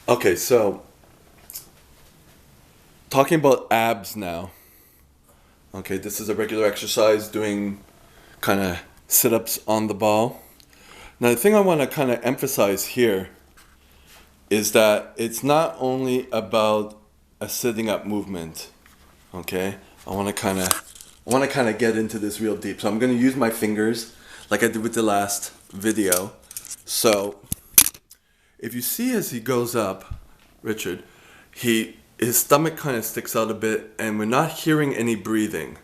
Okay, so talking about abs now. Okay, this is a regular exercise doing kind of sit ups on the ball. Now, the thing I want to kind of emphasize here is that it's not only about a sitting up movement. Okay, I want to kind of get into this real deep. So I'm going to use my fingers like I did with the last video. So if you see as he goes up, Richard, his stomach kind of sticks out a bit, and we're not hearing any breathing.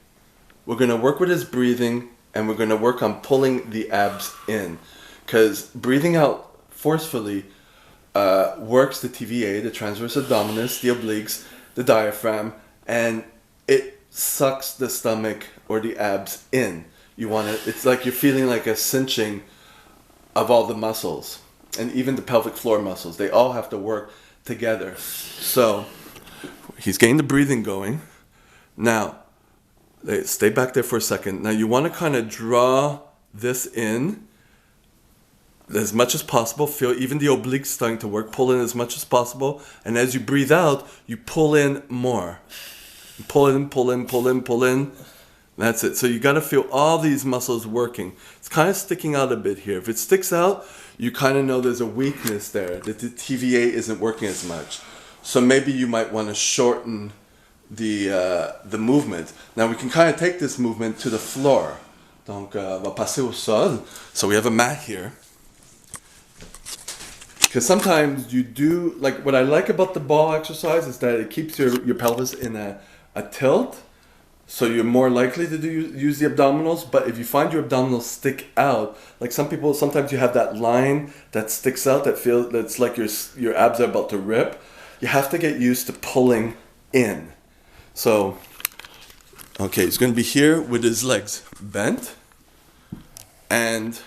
We're gonna work with his breathing, and we're gonna work on pulling the abs in, because breathing out forcefully works the TVA, the transverse abdominis, the obliques, the diaphragm, and it sucks the stomach or the abs in. You want to. It's like you're feeling like a cinching of all the muscles, and even the pelvic floor muscles. They all have to work together. So he's getting the breathing going. Now, stay back there for a second. Now you want to kind of draw this in as much as possible. Feel even the obliques starting to work. Pull in as much as possible. And as you breathe out, you pull in more. Pull in, pull in, pull in, pull in. That's it. So you got to feel all these muscles working. It's kind of sticking out a bit here. If it sticks out, you kind of know there's a weakness there, that the TVA isn't working as much. So maybe you might want to shorten the movement. Now we can kind of take this movement to the floor. Donc, on va passer au sol. So we have a mat here. Because sometimes you do, like what I like about the ball exercise is that it keeps your pelvis in a tilt. So you're more likely to use the abdominals, but if you find your abdominals stick out, like some people, sometimes you have that line that sticks out that's like your abs are about to rip. You have to get used to pulling in. So, okay, he's going to be here with his legs bent, and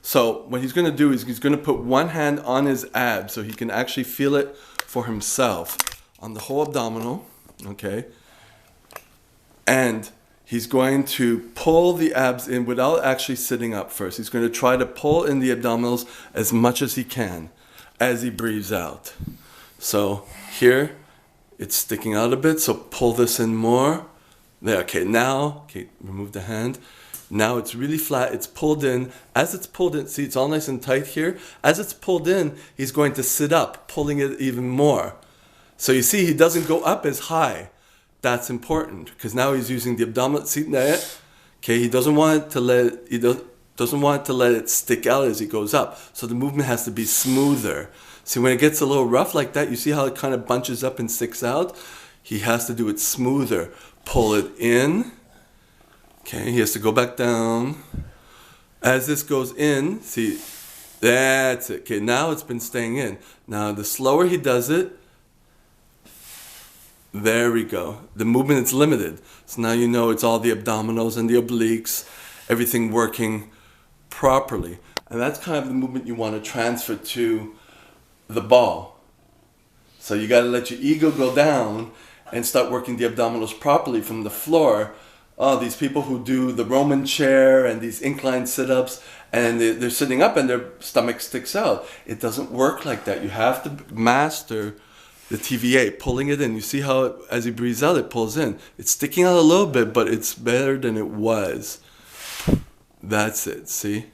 so what he's going to do is he's going to put one hand on his abs so he can actually feel it for himself on the whole abdominal. Okay. And he's going to pull the abs in without actually sitting up first. He's going to try to pull in the abdominals as much as he can as he breathes out. So here, it's sticking out a bit, so pull this in more. There, okay, now, okay, remove the hand. Now it's really flat, it's pulled in. As it's pulled in, see, it's all nice and tight here. As it's pulled in, he's going to sit up, pulling it even more. So you see, he doesn't go up as high. That's important because now he's using the abdominal seat there. Okay, he doesn't want to let it stick out as he goes up. So the movement has to be smoother. See, when it gets a little rough like that, you see how it kind of bunches up and sticks out? He has to do it smoother. Pull it in. Okay, he has to go back down. As this goes in, see, that's it. Okay, now it's been staying in. Now the slower he does it, there we go. The movement is limited. So now you know it's all the abdominals and the obliques, everything working properly. And that's kind of the movement you want to transfer to the ball. So you got to let your ego go down and start working the abdominals properly from the floor. Oh, these people who do the Roman chair and these incline sit-ups and they're sitting up and their stomach sticks out. It doesn't work like that. You have to master the TVA, pulling it in. You see how as he breathes out, it pulls in. It's sticking out a little bit, but it's better than it was. That's it, see?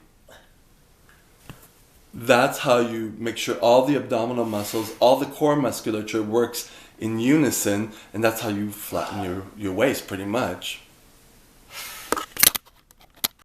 That's how you make sure all the abdominal muscles, all the core musculature works in unison, and that's how you flatten your waist pretty much.